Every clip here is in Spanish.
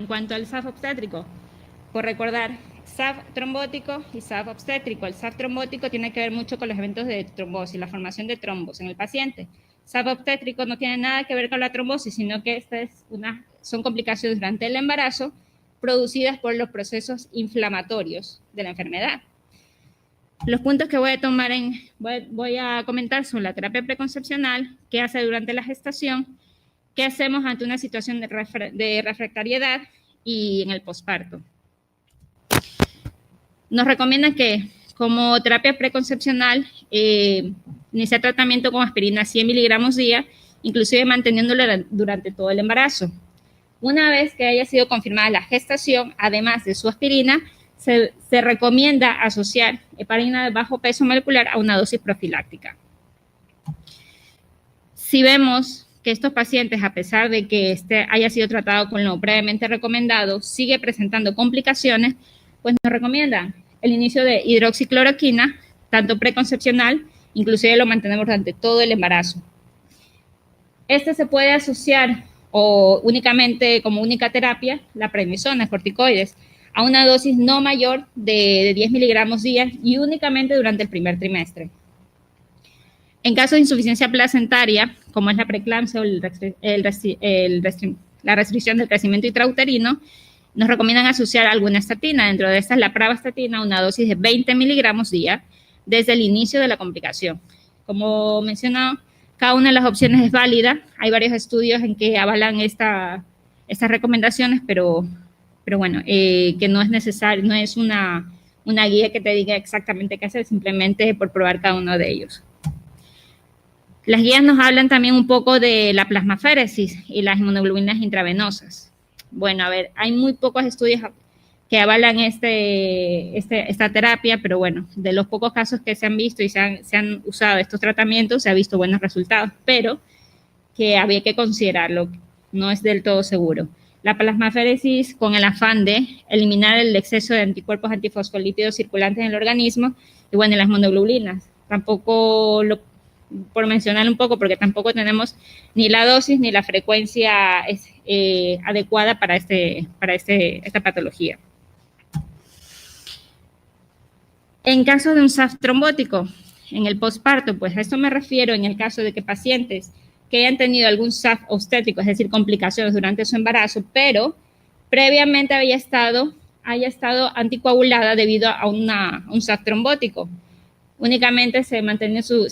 En cuanto al SAF obstétrico, por recordar, SAF trombótico y SAF obstétrico. El SAF trombótico tiene que ver mucho con los eventos de trombosis, la formación de trombos en el paciente. SAF obstétrico no tiene nada que ver con la trombosis, sino que son complicaciones durante el embarazo producidas por los procesos inflamatorios de la enfermedad. Los puntos que voy a comentar son la terapia preconcepcional, qué hace durante la gestación, qué hacemos ante una situación de refractariedad y en el posparto. Nos recomienda que como terapia preconcepcional iniciar tratamiento con aspirina 100 miligramos día, inclusive manteniéndolo durante todo el embarazo. Una vez que haya sido confirmada la gestación, además de su aspirina, se recomienda asociar heparina de bajo peso molecular a una dosis profiláctica. Si vemos que estos pacientes, a pesar de que haya sido tratado con lo previamente recomendado, sigue presentando complicaciones, pues nos recomiendan el inicio de hidroxicloroquina, tanto preconcepcional, inclusive lo mantenemos durante todo el embarazo. Se puede asociar o únicamente como única terapia, la prednisona, corticoides, a una dosis no mayor de 10 miligramos día y únicamente durante el primer trimestre. En caso de insuficiencia placentaria, como es la preeclampsia o la restricción del crecimiento intrauterino, nos recomiendan asociar alguna estatina. Dentro de estas, la pravastatina, una dosis de 20 miligramos día desde el inicio de la complicación. Como mencionado, cada una de las opciones es válida. Hay varios estudios en que avalan estas recomendaciones, pero bueno, que no es necesario, no es una guía que te diga exactamente qué hacer, simplemente por probar cada uno de ellos. Las guías nos hablan también un poco de la plasmaféresis y las inmunoglobulinas intravenosas. Bueno, a ver, hay muy pocos estudios que avalan esta terapia, pero bueno, de los pocos casos que se han visto y se han usado estos tratamientos, se ha visto buenos resultados, pero que había que considerarlo, no es del todo seguro. La plasmaféresis, con el afán de eliminar el exceso de anticuerpos antifosfolípidos circulantes en el organismo, y bueno, las monoglobulinas, tampoco por mencionar un poco, porque tampoco tenemos ni la dosis ni la frecuencia adecuada para esta patología. En caso de un SAF trombótico, en el posparto, pues a esto me refiero en el caso de que pacientes que hayan tenido algún SAF obstétrico, es decir, complicaciones durante su embarazo, pero previamente haya estado anticoagulada debido a un SAF trombótico. Únicamente se mantiene su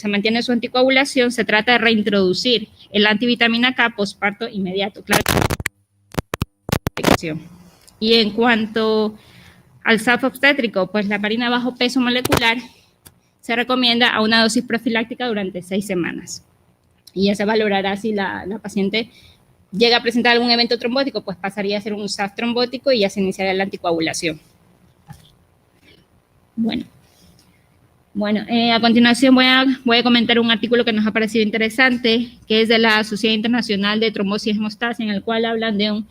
anticoagulación, se trata de reintroducir el antivitamina K posparto inmediato. Claro. Y en cuanto al SAF obstétrico, pues la heparina de bajo peso molecular se recomienda a una dosis profiláctica durante 6 semanas. Y ya se valorará si la paciente llega a presentar algún evento trombótico, pues pasaría a ser un SAF trombótico y ya se iniciará la anticoagulación. Bueno, a continuación voy a comentar un artículo que nos ha parecido interesante, que es de la Sociedad Internacional de Trombosis y Hemostasia, en el cual hablan de un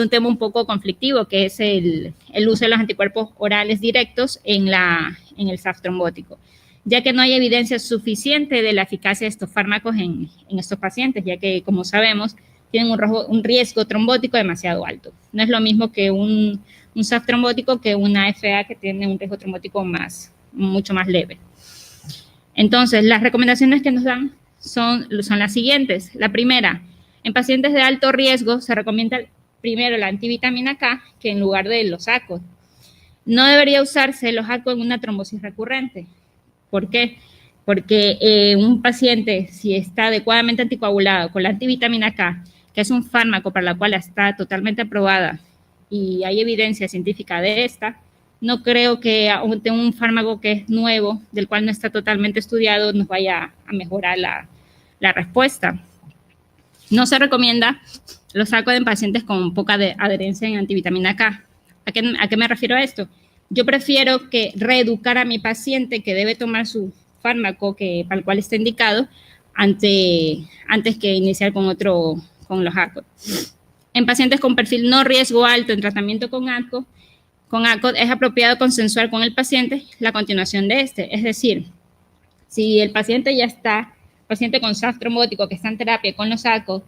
tema un poco conflictivo, que es el uso de los anticuerpos orales directos en el SAF trombótico, ya que no hay evidencia suficiente de la eficacia de estos fármacos en estos pacientes, ya que, como sabemos, tienen un riesgo trombótico demasiado alto. No es lo mismo que un SAF trombótico que una FA que tiene un riesgo trombótico mucho más leve. Entonces, las recomendaciones que nos dan son las siguientes. La primera, en pacientes de alto riesgo se recomienda primero la antivitamina K que en lugar de los ACO. No debería usarse los ACO en una trombosis recurrente. ¿Por qué? Porque un paciente, si está adecuadamente anticoagulado con la antivitamina K, que es un fármaco para la cual está totalmente aprobada y hay evidencia científica de esta, no creo que un fármaco que es nuevo, del cual no está totalmente estudiado, nos vaya a mejorar la respuesta. No se recomienda los SACO en pacientes con poca adherencia en antivitamina K. ¿A qué me refiero a esto? Yo prefiero que reeducar a mi paciente que debe tomar su fármaco para el cual está indicado antes que iniciar con los ACO. En pacientes con perfil no riesgo alto en tratamiento con ACO es apropiado consensuar con el paciente la continuación de es decir, si el paciente ya está, paciente con SAF trombótico que está en terapia con los ACO,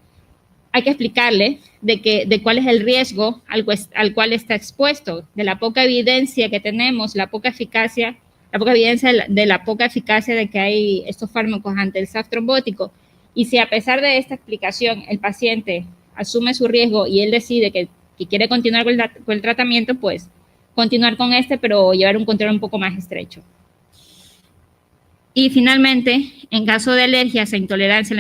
hay que explicarle de cuál es el riesgo al cual está expuesto, de la poca evidencia que tenemos, la poca evidencia de la poca eficacia de que hay estos fármacos ante el SAF trombótico. Y si a pesar de esta explicación el paciente asume su riesgo y él decide que quiere continuar con el tratamiento, pues continuar con pero llevar un control un poco más estrecho. Y finalmente, en caso de alergias e intolerancia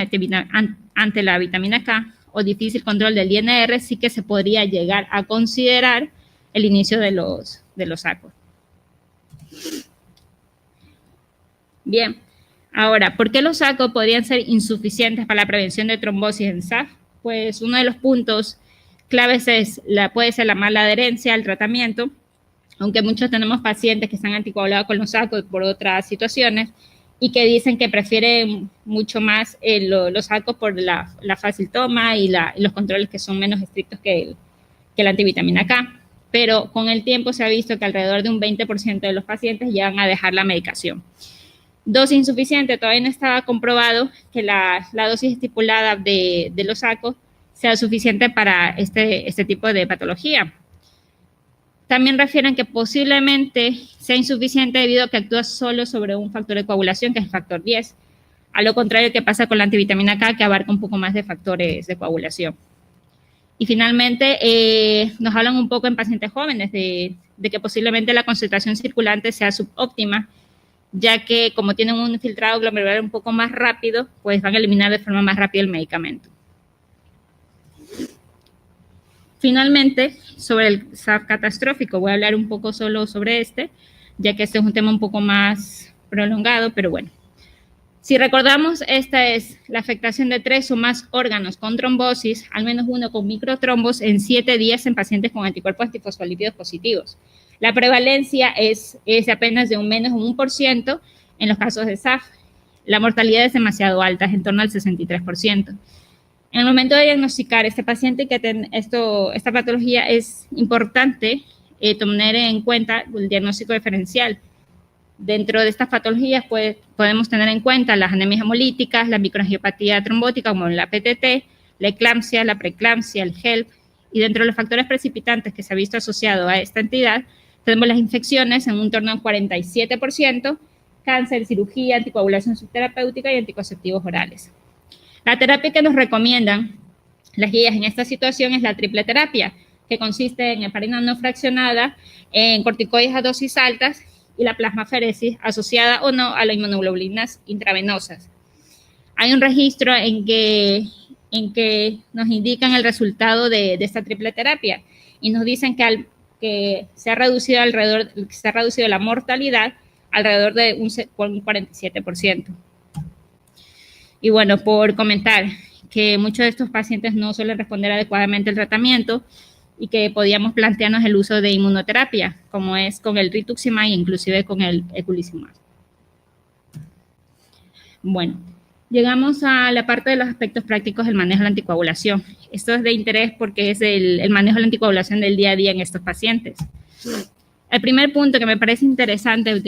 ante la vitamina K o difícil control del INR, sí que se podría llegar a considerar el inicio de los SACO. Bien, ahora, ¿por qué los SACO podrían ser insuficientes para la prevención de trombosis en SAF? Pues uno de los puntos claves puede ser la mala adherencia al tratamiento, aunque muchos tenemos pacientes que están anticoagulados con los SACO por otras situaciones y que dicen que prefieren mucho más los SACO por la fácil toma y los controles que son menos estrictos que la antivitamina K. Pero con el tiempo se ha visto que alrededor de un 20% de los pacientes llegan a dejar la medicación. Dosis insuficiente, todavía no estaba comprobado que la dosis estipulada de los SACO sea suficiente para este tipo de patología. También refieren que posiblemente sea insuficiente debido a que actúa solo sobre un factor de coagulación, que es el factor 10, a lo contrario que pasa con la antivitamina K, que abarca un poco más de factores de coagulación. Y finalmente, nos hablan un poco en pacientes jóvenes de que posiblemente la concentración circulante sea subóptima, ya que como tienen un filtrado glomerular un poco más rápido, pues van a eliminar de forma más rápida el medicamento. Finalmente, sobre el SAF catastrófico, voy a hablar un poco solo sobre ya que este es un tema un poco más prolongado, pero bueno. Si recordamos, esta es la afectación de 3 o más órganos con trombosis, al menos uno con microtrombos en 7 días en pacientes con anticuerpos antifosfolípidos positivos. La prevalencia es apenas de menos de un 1% en los casos de SAF. La mortalidad es demasiado alta, es en torno al 63%. En el momento de diagnosticar este paciente esta patología, es importante tener en cuenta el diagnóstico diferencial. Dentro de estas patologías podemos tener en cuenta las anemias hemolíticas, la microangiopatía trombótica como la PTT, la eclampsia, la preeclampsia, el HELP, y dentro de los factores precipitantes que se ha visto asociado a esta entidad, tenemos las infecciones en un torno al 47%, cáncer, cirugía, anticoagulación subterapéutica y anticonceptivos orales. La terapia que nos recomiendan las guías en esta situación es la triple terapia, que consiste en heparina no fraccionada, en corticoides a dosis altas y la plasmaferesis asociada o no a las inmunoglobulinas intravenosas. Hay un registro en que nos indican el resultado de esta triple terapia y nos dicen que se ha reducido la mortalidad alrededor de un 47%. Y bueno, por comentar que muchos de estos pacientes no suelen responder adecuadamente al tratamiento y que podíamos plantearnos el uso de inmunoterapia, como es con el rituximab e inclusive con el eculizumab. Bueno, llegamos a la parte de los aspectos prácticos del manejo de la anticoagulación. Esto es de interés porque es el manejo de la anticoagulación del día a día en estos pacientes. El primer punto que me parece interesante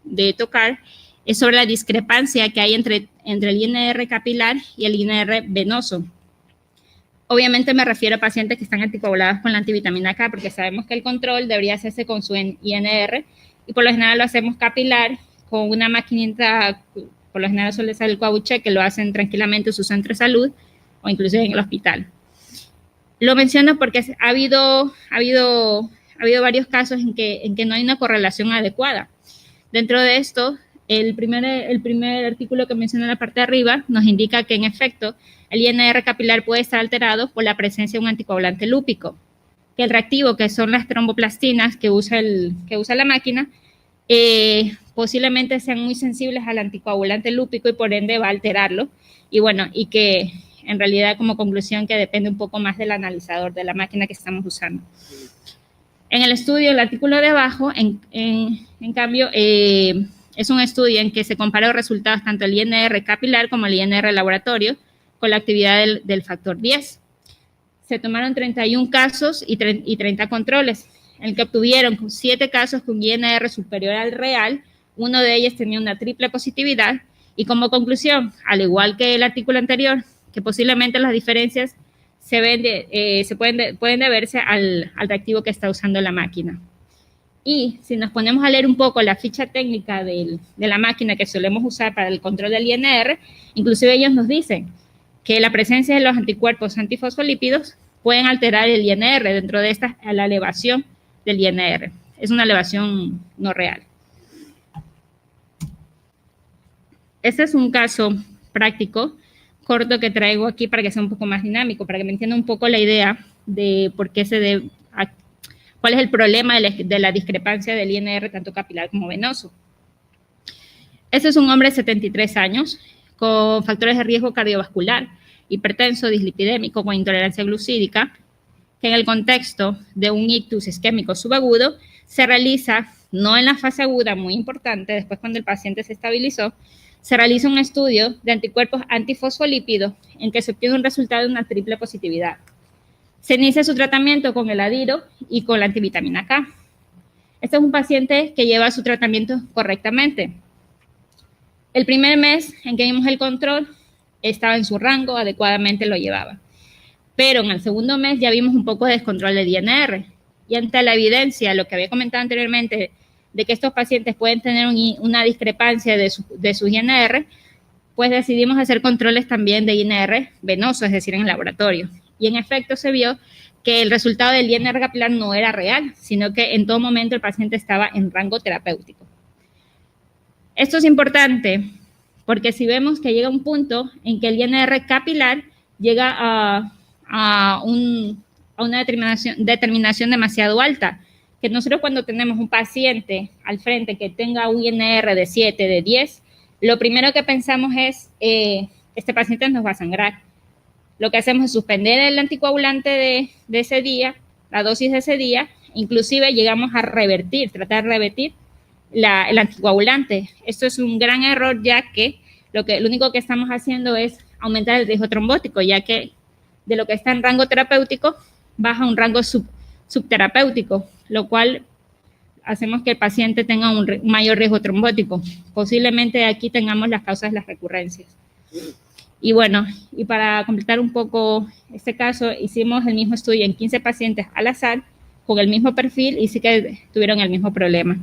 de tocar es sobre la discrepancia que hay entre el INR capilar y el INR venoso. Obviamente me refiero a pacientes que están anticoagulados con la antivitamina K, porque sabemos que el control debería hacerse con su INR y por lo general lo hacemos capilar con una maquinita, por lo general suele ser el Coagucheck, que lo hacen tranquilamente en su centro de salud o inclusive en el hospital. Lo menciono porque ha habido varios casos en que no hay una correlación adecuada. Dentro de esto, el primer artículo que menciona en la parte de arriba nos indica que en efecto el INR capilar puede estar alterado por la presencia de un anticoagulante lúpico, que el reactivo, que son las tromboplastinas que usa la máquina, posiblemente sean muy sensibles al anticoagulante lúpico y por ende va a alterarlo. Y bueno, y que en realidad como conclusión que depende un poco más del analizador de la máquina que estamos usando. En el estudio, el artículo de abajo, en cambio, es un estudio en que se comparó resultados tanto el INR capilar como el INR laboratorio con la actividad del factor 10. Se tomaron 31 casos y 30 controles, en el que obtuvieron 7 casos con INR superior al real, uno de ellos tenía una triple positividad, y como conclusión, al igual que el artículo anterior, que posiblemente las diferencias pueden deberse al reactivo que está usando la máquina. Y si nos ponemos a leer un poco la ficha técnica de la máquina que solemos usar para el control del INR, inclusive ellos nos dicen que la presencia de los anticuerpos antifosfolípidos pueden alterar el INR. Dentro de esta, la elevación del INR. Es una elevación no real. Este es un caso práctico corto que traigo aquí para que sea un poco más dinámico, para que me entienda un poco la idea de por qué cuál es el problema de la discrepancia del INR tanto capilar como venoso. Este es un hombre de 73 años con factores de riesgo cardiovascular, hipertenso, dislipidémico, con intolerancia glucídica, que en el contexto de un ictus isquémico subagudo se realiza, no en la fase aguda, muy importante, después cuando el paciente se estabilizó, se realiza un estudio de anticuerpos antifosfolípidos en que se obtiene un resultado de una triple positividad. Se inicia su tratamiento con el adiro y con la antivitamina K. Este es un paciente que lleva su tratamiento correctamente. El primer mes en que vimos el control estaba en su rango, adecuadamente lo llevaba. Pero en el segundo mes ya vimos un poco de descontrol del INR. Y ante la evidencia, lo que había comentado anteriormente, de que estos pacientes pueden tener una discrepancia de su INR, pues decidimos hacer controles también de INR venoso, es decir, en el laboratorio. Y en efecto se vio que el resultado del INR capilar no era real, sino que en todo momento el paciente estaba en rango terapéutico. Esto es importante porque si vemos que llega un punto en que el INR capilar llega a una determinación demasiado alta, que nosotros cuando tenemos un paciente al frente que tenga un INR de 7, de 10, lo primero que pensamos es, este paciente nos va a sangrar. Lo que hacemos es suspender el anticoagulante de ese día, la dosis de ese día, inclusive llegamos a tratar de revertir el anticoagulante. Esto es un gran error, ya que lo único que estamos haciendo es aumentar el riesgo trombótico, ya que de lo que está en rango terapéutico baja a un rango subterapéutico, lo cual hacemos que el paciente tenga un mayor riesgo trombótico. Posiblemente aquí tengamos las causas de las recurrencias. Y bueno, y para completar un poco este caso, hicimos el mismo estudio en 15 pacientes al azar con el mismo perfil y sí que tuvieron el mismo problema.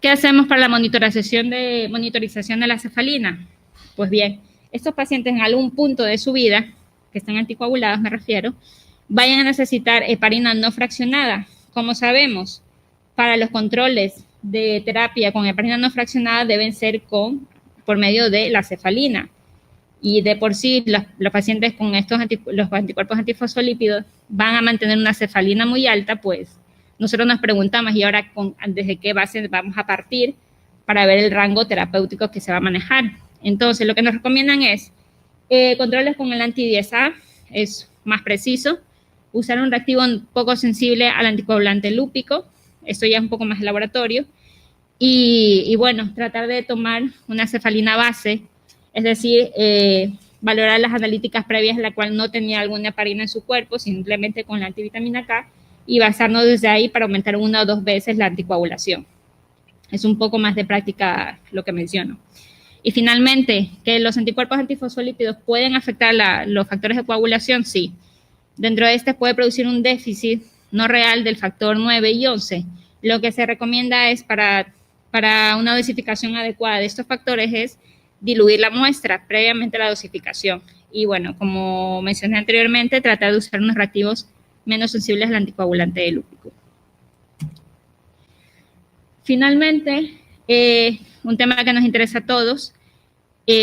¿Qué hacemos para la monitorización de la cefalina? Pues bien, estos pacientes en algún punto de su vida, que están anticoagulados me refiero, vayan a necesitar heparina no fraccionada. Como sabemos, para los controles de terapia con heparina no fraccionada deben ser por medio de la cefalina. Y de por sí, los pacientes con los anticuerpos antifosfolípidos van a mantener una cefalina muy alta, pues nosotros nos preguntamos, ¿y ahora desde qué base vamos a partir para ver el rango terapéutico que se va a manejar? Entonces, lo que nos recomiendan es controles con el anti-10A, es más preciso, usar un reactivo poco sensible al anticoagulante lúpico, esto ya es un poco más de laboratorio, y bueno, tratar de tomar una cefalina base, es decir, valorar las analíticas previas en la cual no tenía alguna heparina en su cuerpo, simplemente con la antivitamina K, y basarnos desde ahí para aumentar 1 o 2 veces la anticoagulación. Es un poco más de práctica lo que menciono. Y finalmente, ¿que los anticuerpos antifosfolípidos pueden afectar los factores de coagulación? Sí. Dentro de este puede producir un déficit no real del factor 9 y 11. Lo que se recomienda es para una dosificación adecuada de estos factores es diluir la muestra previamente a la dosificación. Y bueno, como mencioné anteriormente, tratar de usar unos reactivos menos sensibles al anticoagulante lúpico. Finalmente, un tema que nos interesa a todos,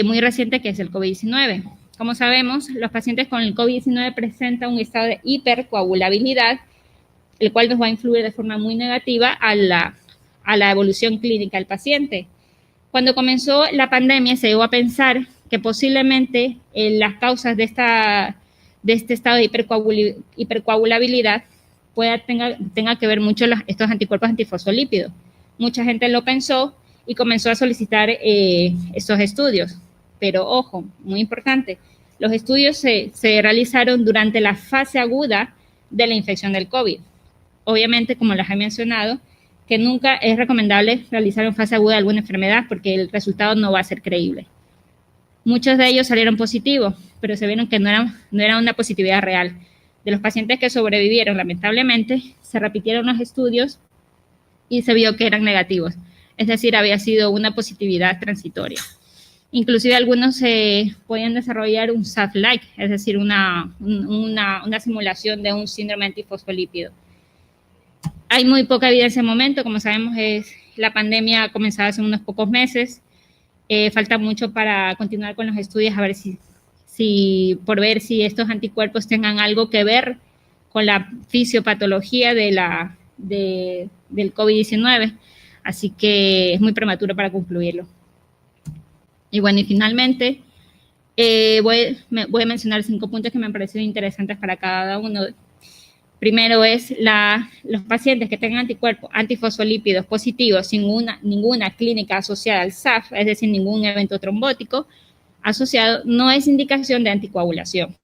muy reciente, que es el COVID-19. Como sabemos, los pacientes con el COVID-19 presentan un estado de hipercoagulabilidad, el cual nos va a influir de forma muy negativa a la evolución clínica del paciente. Cuando comenzó la pandemia, se llegó a pensar que posiblemente las causas de este estado de hipercoagulabilidad tenga que ver mucho estos anticuerpos antifosfolípidos. Mucha gente lo pensó y comenzó a solicitar estos estudios. Pero ojo, muy importante, los estudios se realizaron durante la fase aguda de la infección del COVID. Obviamente, como les he mencionado, que nunca es recomendable realizar en fase aguda alguna enfermedad porque el resultado no va a ser creíble. Muchos de ellos salieron positivos, pero se vieron que no era una positividad real. De los pacientes que sobrevivieron, lamentablemente, se repitieron los estudios y se vio que eran negativos. Es decir, había sido una positividad transitoria. Inclusive algunos podían desarrollar un SAF-like, es decir, una simulación de un síndrome antifosfolípido. Hay muy poca evidencia en el momento, como sabemos, la pandemia ha comenzado hace unos pocos meses. Falta mucho para continuar con los estudios, a ver por ver si estos anticuerpos tengan algo que ver con la fisiopatología del COVID-19. Así que es muy prematuro para concluirlo. Y bueno, y finalmente voy a mencionar 5 puntos que me han parecido interesantes para cada uno. Primero es los pacientes que tengan anticuerpos antifosfolípidos positivos sin ninguna clínica asociada al SAF, es decir, ningún evento trombótico asociado, no es indicación de anticoagulación.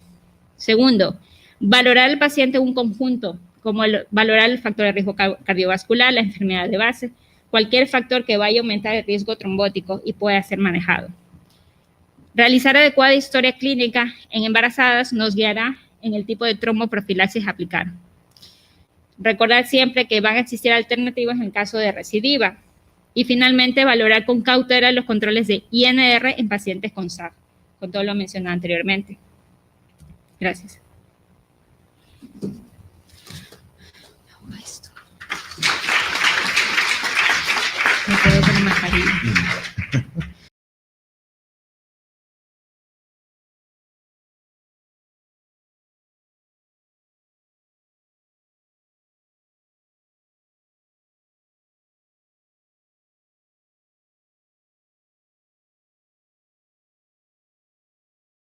Segundo, valorar al paciente en un conjunto, como valorar el factor de riesgo cardiovascular, la enfermedad de base, cualquier factor que vaya a aumentar el riesgo trombótico y pueda ser manejado. Realizar adecuada historia clínica en embarazadas nos guiará en el tipo de tromboprofilaxis a aplicar. Recordar siempre que van a existir alternativas en caso de recidiva. Y finalmente, valorar con cautela los controles de INR en pacientes con SAF, con todo lo mencionado anteriormente. Gracias. Me quedo con la mascarilla.